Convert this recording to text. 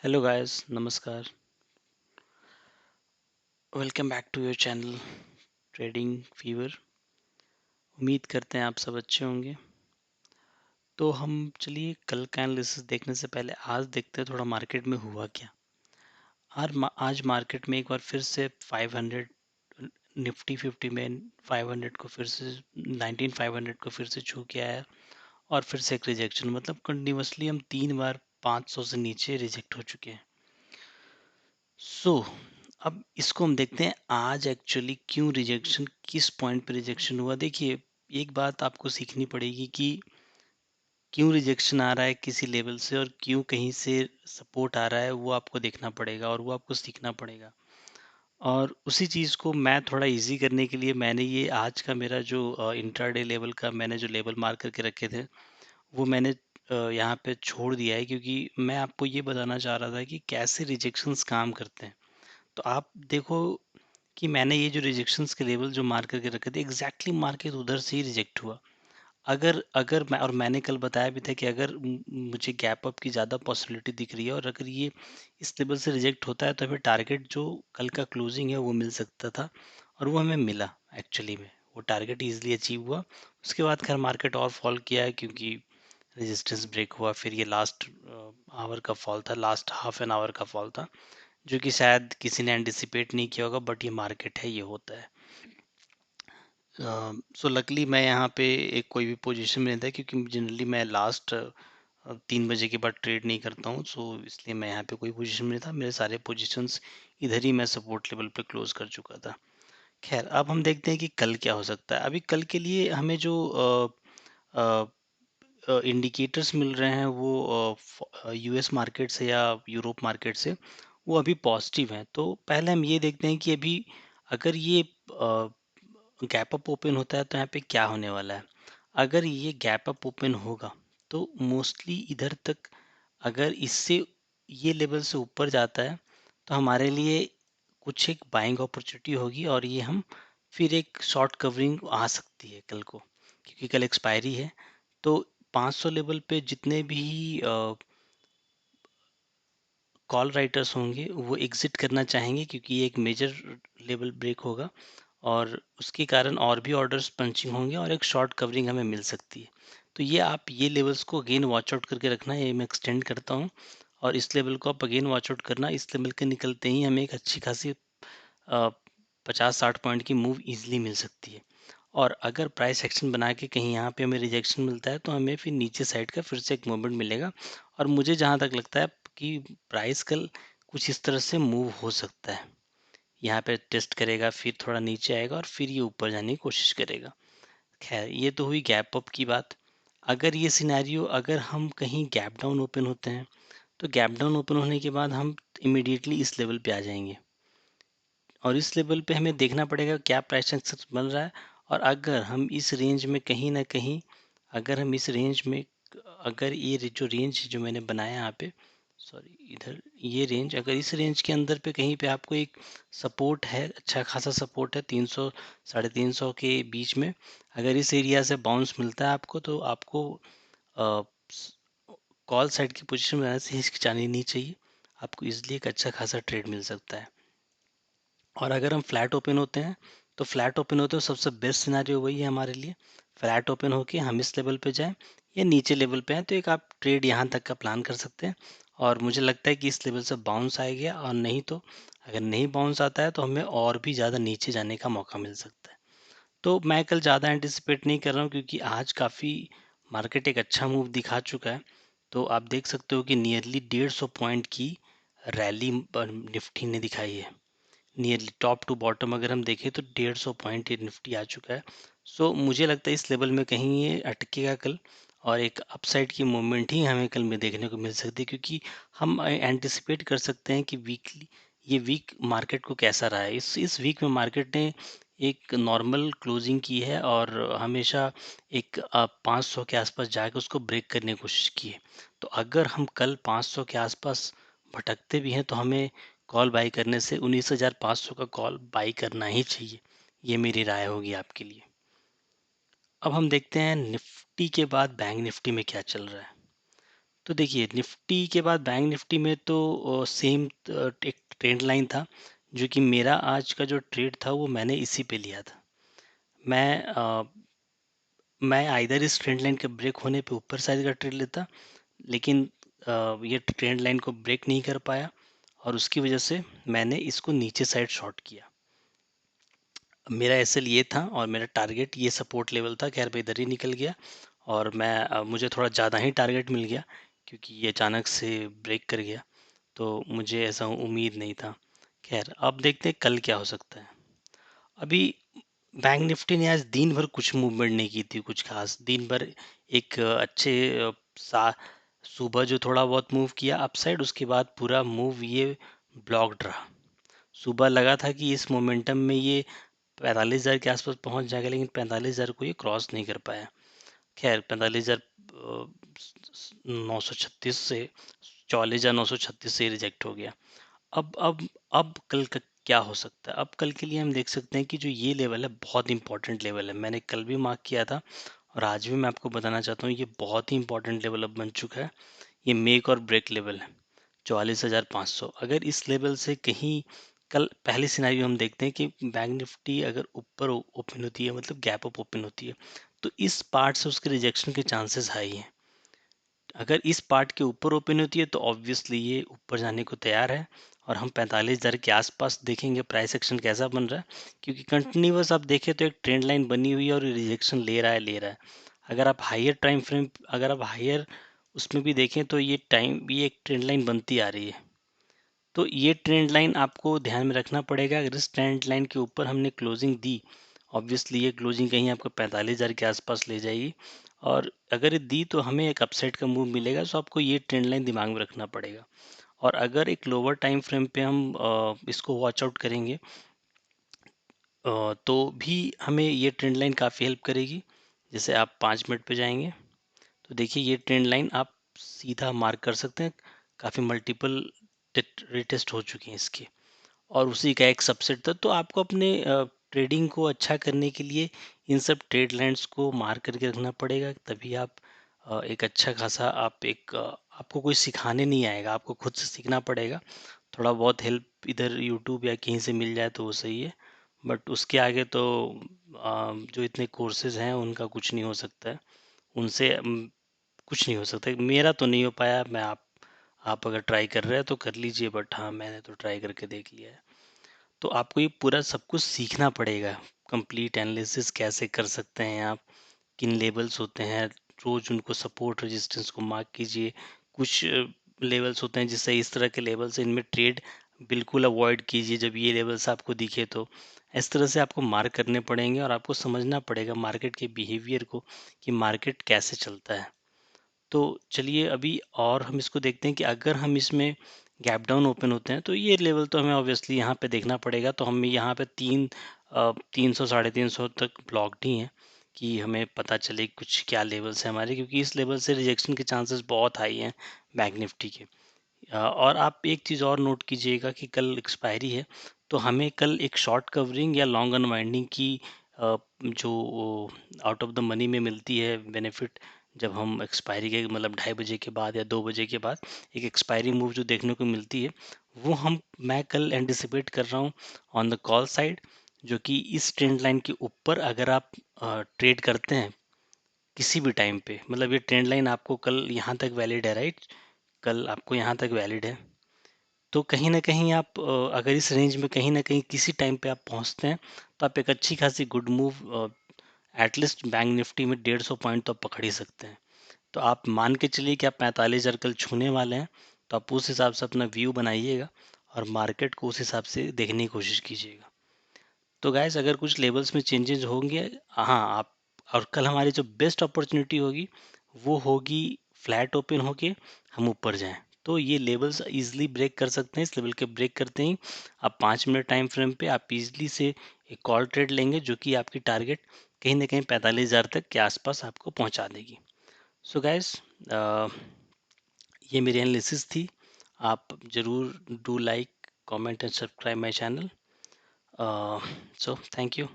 Hello guys, नमस्कार। Welcome back to your channel trading fever. उम्मीद करते हैं आप सब अच्छे होंगे। तो हम चलिए कल का एनालिसिस देखने से पहले आज देखते हैं थोड़ा मार्केट में हुआ क्या। आज मार्केट में एक बार फिर से 500 निफ्टी 50 में 500 को फिर से 19500 को फिर से छू के आया और फिर से एक रिजेक्शन, मतलब कंटिन्यूसली हम 3 बार 500 से नीचे रिजेक्ट हो चुके हैं। सो अब इसको हम देखते हैं आज एक्चुअली क्यों रिजेक्शन, किस पॉइंट पे रिजेक्शन हुआ। देखिए, एक बात आपको सीखनी पड़ेगी कि क्यों रिजेक्शन आ रहा है किसी लेवल से और क्यों कहीं से सपोर्ट आ रहा है, वो आपको देखना पड़ेगा और वो आपको सीखना पड़ेगा। और उसी चीज़ को मैं थोड़ा इजी करने के लिए मैंने ये आज का मेरा जो इंट्राडे लेवल का मैंने जो लेवल मार्क करके रखे थे वो मैंने यहाँ पे छोड़ दिया है, क्योंकि मैं आपको ये बताना चाह रहा था कि कैसे रिजेक्शंस काम करते हैं। तो आप देखो कि मैंने ये जो रिजेक्शंस के लेवल जो मार्क करके रखे थे, एग्जैक्टली मार्केट उधर से ही रिजेक्ट हुआ। अगर अगर मैं, और मैंने कल बताया भी था कि अगर मुझे गैप अप की ज़्यादा पॉसिबिलिटी दिख रही है और अगर ये इस लेवल से रिजेक्ट होता है तो हमें टारगेट जो कल का क्लोजिंग है वो मिल सकता था, और वो हमें मिला। एक्चुअली में वो टारगेट ईजिली अचीव हुआ। उसके बाद खैर मार्केट और फॉल किया है, क्योंकि रेजिस्टेंस ब्रेक हुआ, फिर ये लास्ट आवर का फॉल था, लास्ट हाफ एन आवर का फॉल था, जो कि शायद किसी ने एंटिसिपेट नहीं किया होगा, बट ये मार्केट है, ये होता है। सो लकली मैं यहाँ पे एक कोई भी पोजीशन में नहीं था, क्योंकि जनरली मैं लास्ट 3 बजे के बाद ट्रेड नहीं करता हूँ। सो इसलिए मैं यहाँ पे कोई पोजीशन में नहीं था, मेरे सारे पोजीशंस इधर ही मैं सपोर्ट लेवल पे क्लोज कर चुका था। खैर, अब हम देखते हैं कि कल क्या हो सकता है। अभी कल के लिए हमें जो इंडिकेटर्स मिल रहे हैं वो यूएस मार्केट से या यूरोप मार्केट से, वो अभी पॉजिटिव हैं। तो पहले हम ये देखते हैं कि अभी अगर ये गैप अप ओपन होता है तो यहाँ पे क्या होने वाला है। अगर ये गैप अप ओपन होगा तो मोस्टली इधर तक, अगर इससे ये लेवल से ऊपर जाता है तो हमारे लिए कुछ एक बाइंग अपॉर्चुनिटी होगी, और ये हम फिर एक शॉर्ट कवरिंग आ सकती है कल को, क्योंकि कल एक्सपायरी है। तो 500 लेवल पे जितने भी कॉल राइटर्स होंगे वो एग्जिट करना चाहेंगे, क्योंकि ये एक मेजर लेवल ब्रेक होगा और उसके कारण और भी ऑर्डर्स पंचिंग होंगे और एक शॉर्ट कवरिंग हमें मिल सकती है। तो ये आप ये लेवल्स को अगेन वॉच आउट करके रखना, ये मैं एक्सटेंड करता हूँ। और इस लेवल को आप अगेन वॉच आउट करना, इस लेवल के निकलते ही हमें एक अच्छी खासी 50-60 पॉइंट की मूव इजीली मिल सकती है। और अगर प्राइस एक्शन बना के कहीं यहाँ पे हमें रिजेक्शन मिलता है तो हमें फिर नीचे साइड का फिर से एक मूवमेंट मिलेगा। और मुझे जहाँ तक लगता है कि प्राइस कल कुछ इस तरह से मूव हो सकता है, यहाँ पे टेस्ट करेगा, फिर थोड़ा नीचे आएगा और फिर ये ऊपर जाने की कोशिश करेगा। खैर, ये तो हुई गैप अप की बात। अगर ये सिनेरियो, अगर हम कहीं गैप डाउन ओपन होते हैं तो गैप डाउन ओपन होने के बाद हम इमिडिएटली इस लेवल पे आ जाएंगे, और इस लेवल पे हमें देखना पड़ेगा क्या प्राइस एक्शन बन रहा है। और अगर हम इस रेंज में कहीं ना कहीं, अगर हम इस रेंज में, अगर ये जो रेंज जो मैंने बनाया यहाँ पे, सॉरी इधर, ये रेंज, अगर इस रेंज के अंदर पे कहीं पे आपको एक सपोर्ट है, अच्छा खासा सपोर्ट है 300 350 के बीच में, अगर इस एरिया से बाउंस मिलता है आपको तो आपको कॉल साइड की पोजीशन बनाने से हिचकिचानी नहीं चाहिए, आपको इजीली एक अच्छा खासा ट्रेड मिल सकता है। और अगर हम फ्लैट ओपन होते हैं तो फ्लैट ओपन होते हैं सबसे बेस्ट सिनेरियो वही है हमारे लिए, फ्लैट ओपन होके हम इस लेवल पे जाएं या नीचे लेवल पे हैं तो एक आप ट्रेड यहाँ तक का प्लान कर सकते हैं। और मुझे लगता है कि इस लेवल से बाउंस आएगा, और नहीं तो अगर नहीं बाउंस आता है तो हमें और भी ज़्यादा नीचे जाने का मौका मिल सकता है। तो मैं कल ज़्यादा एंटिसिपेट नहीं कर रहा हूँ, क्योंकि आज काफ़ी मार्केट एक अच्छा मूव दिखा चुका है। तो आप देख सकते हो कि नियरली 150 पॉइंट की रैली निफ्टी ने दिखाई है। नियरली टॉप टू बॉटम अगर हम देखें तो 150 पॉइंट ये निफ्टी आ चुका है। सो मुझे लगता है इस लेवल में कहीं ये अटकेगा कल, और एक अपसाइड की मूवमेंट ही हमें कल में देखने को मिल सकती है, क्योंकि हम एंटिसिपेट कर सकते हैं कि वीकली ये वीक मार्केट को कैसा रहा है। इस वीक में मार्केट ने एक नॉर्मल क्लोजिंग की है और हमेशा एक 500 के आसपास जाके उसको ब्रेक करने की कोशिश की है। तो अगर हम कल 500 के आसपास भटकते भी हैं तो हमें कॉल बाई करने से 19,500 का कॉल बाई करना ही चाहिए। ये मेरी राय होगी आपके लिए। अब हम देखते हैं निफ्टी के बाद बैंक निफ्टी में क्या चल रहा है। तो देखिए निफ्टी के बाद बैंक निफ्टी में तो सेम एक ट्रेंड लाइन था, जो कि मेरा आज का जो ट्रेड था वो मैंने इसी पे लिया था। मैं आइदर इस ट्रेंड लाइन के ब्रेक होने पे ऊपर साइड का ट्रेड लेता, लेकिन ये ट्रेंड लाइन को ब्रेक नहीं कर पाया और उसकी वजह से मैंने इसको नीचे साइड शॉर्ट किया। मेरा एसएल ये था और मेरा टारगेट ये सपोर्ट लेवल था, खैर भाई इधर ही निकल गया और मुझे थोड़ा ज़्यादा ही टारगेट मिल गया क्योंकि ये अचानक से ब्रेक कर गया, तो मुझे ऐसा उम्मीद नहीं था। खैर अब देखते हैं कल क्या हो सकता है। अभी बैंक निफ्टी ने आज दिन भर कुछ मूवमेंट नहीं की थी, कुछ खास दिन भर एक अच्छे सा सुबह जो थोड़ा बहुत मूव किया अपसाइड, उसके बाद पूरा मूव ये ब्लॉक्ड रहा। सुबह लगा था कि इस मोमेंटम में ये 45,000 के आसपास पहुंच जाएगा, लेकिन 45,000 को ये क्रॉस नहीं कर पाया। खैर 45,936 से 44,936 से रिजेक्ट हो गया। अब कल का क्या हो सकता है? अब कल के लिए हम देख सकते हैं कि जो ये लेवल है बहुत इंपॉर्टेंट लेवल है। मैंने कल भी मार्क किया था और आज भी मैं आपको बताना चाहता हूँ, ये बहुत ही इंपॉर्टेंट लेवल अब बन चुका है। ये मेक और ब्रेक लेवल है 44,500। अगर इस लेवल से कहीं कल पहले सिनारियो हम देखते हैं कि बैंक निफ्टी अगर ऊपर ओपन होती है, मतलब गैप अप ओपन होती है, तो इस पार्ट से उसके रिजेक्शन के चांसेस हाई हैं। अगर इस पार्ट के ऊपर ओपन होती है तो ऑब्वियसली ये ऊपर जाने को तैयार है और हम 45,000 के आसपास देखेंगे प्राइस एक्शन कैसा बन रहा है, क्योंकि कंटिन्यूअस आप देखें तो एक ट्रेंड लाइन बनी हुई है और रिजेक्शन ले रहा है। अगर आप हायर टाइम फ्रेम, अगर आप हायर उसमें भी देखें तो ये एक ट्रेंड लाइन बनती आ रही है। तो ये ट्रेंड लाइन आपको ध्यान में रखना पड़ेगा। अगर इस ट्रेंड लाइन के ऊपर हमने क्लोजिंग दी, ऑब्वियसली ये क्लोजिंग कहीं आपको 45,000 के आसपास ले जाएगी और अगर ये दी तो हमें एक अपसाइड का मूव मिलेगा, तो आपको ये ट्रेंड लाइन दिमाग में रखना पड़ेगा। और अगर एक लोअर टाइम फ्रेम पे हम इसको वॉच आउट करेंगे तो भी हमें ये ट्रेंड लाइन काफ़ी हेल्प करेगी। जैसे आप 5 मिनट पे जाएंगे तो देखिए ये ट्रेंड लाइन आप सीधा मार्क कर सकते हैं। काफ़ी मल्टीपल रिटेस्ट हो चुके हैं इसके और उसी का एक सबसेट था। तो आपको अपने ट्रेडिंग को अच्छा करने के लिए इन सब ट्रेड लाइन्स को मार्क करके रखना पड़ेगा, तभी आप एक अच्छा खासा आपको कोई सिखाने नहीं आएगा, आपको खुद से सीखना पड़ेगा। थोड़ा बहुत हेल्प इधर यूट्यूब या कहीं से मिल जाए तो वो सही है, बट उसके आगे तो जो इतने कोर्सेज हैं उनका कुछ नहीं हो सकता है। उनसे कुछ नहीं हो सकता। मेरा तो नहीं हो पाया। आप अगर ट्राई कर रहे हैं तो कर लीजिए, बट हाँ मैंने तो ट्राई करके देख लिया है। तो आपको ये पूरा सब कुछ सीखना पड़ेगा। कंप्लीट एनालिसिस कैसे कर सकते हैं आप, किन लेवल्स होते हैं, रोज उनको सपोर्ट रेजिस्टेंस को मार्क कीजिए। कुछ लेवल्स होते हैं जिससे इस तरह के लेवल्स, इनमें ट्रेड बिल्कुल अवॉइड कीजिए जब ये लेवल्स आपको दिखे। तो इस तरह से आपको मार्क करने पड़ेंगे और आपको समझना पड़ेगा मार्केट के बिहेवियर को, कि मार्केट कैसे चलता है। तो चलिए अभी और हम इसको देखते हैं कि अगर हम इसमें गैप डाउन ओपन होते हैं तो ये लेवल तो हमें ऑब्वियसली यहाँ पे देखना पड़ेगा। तो हमें यहाँ पे 300 350 तक ब्लॉक्ड ही हैं कि हमें पता चले कुछ क्या लेवल्स हैं हमारे, क्योंकि इस लेवल से रिजेक्शन के चांसेस बहुत हाई हैं बैंक निफ्टी के। और आप एक चीज़ और नोट कीजिएगा कि कल एक्सपायरी है, तो हमें कल एक शॉर्ट कवरिंग या लॉन्ग अनवाइंडिंग की जो आउट ऑफ द मनी में मिलती है बेनिफिट, जब हम एक्सपायरी के मतलब 2:30 के बाद या 2 बजे के बाद एक एक्सपायरी मूव जो देखने को मिलती है, वो मैं कल एंटिसिपेट कर रहा हूँ ऑन द कॉल साइड, जो कि इस ट्रेंड लाइन के ऊपर अगर आप ट्रेड करते हैं किसी भी टाइम पे, मतलब ये ट्रेंड लाइन आपको कल यहाँ तक वैलिड है, राइट? कल आपको यहाँ तक वैलिड है, तो कहीं न कहीं आप अगर इस रेंज में कहीं न कहीं किसी टाइम पे आप पहुँचते हैं, तो आप एक अच्छी खासी good move at least bank Nifty में 150 पॉइंट तो आप पकड़ ही सकते हैं। तो आप मान के चलिए कि आप 45,000 कल छूने वाले हैं, तो आप उस हिसाब से अपना व्यू बनाइएगा और मार्केट को उस हिसाब से देखने की कोशिश कीजिएगा। तो गाइस अगर कुछ लेवल्स में चेंजेस होंगे, हाँ आप, और कल हमारी जो बेस्ट अपॉर्चुनिटी होगी वो होगी फ्लैट ओपन होके हम ऊपर जाएं। तो ये लेवल्स इजीली ब्रेक कर सकते हैं। इस लेवल के ब्रेक करते ही आप 5 मिनट टाइम फ्रेम पे आप इजीली से एक कॉल ट्रेड लेंगे, जो कि आपकी टारगेट कहीं ना कहीं 45,000 तक के आसपास आपको पहुंचा देगी। सो गाइस ये मेरी एनालिसिस थी। आप ज़रूर do like, comment and subscribe my channel. So thank you.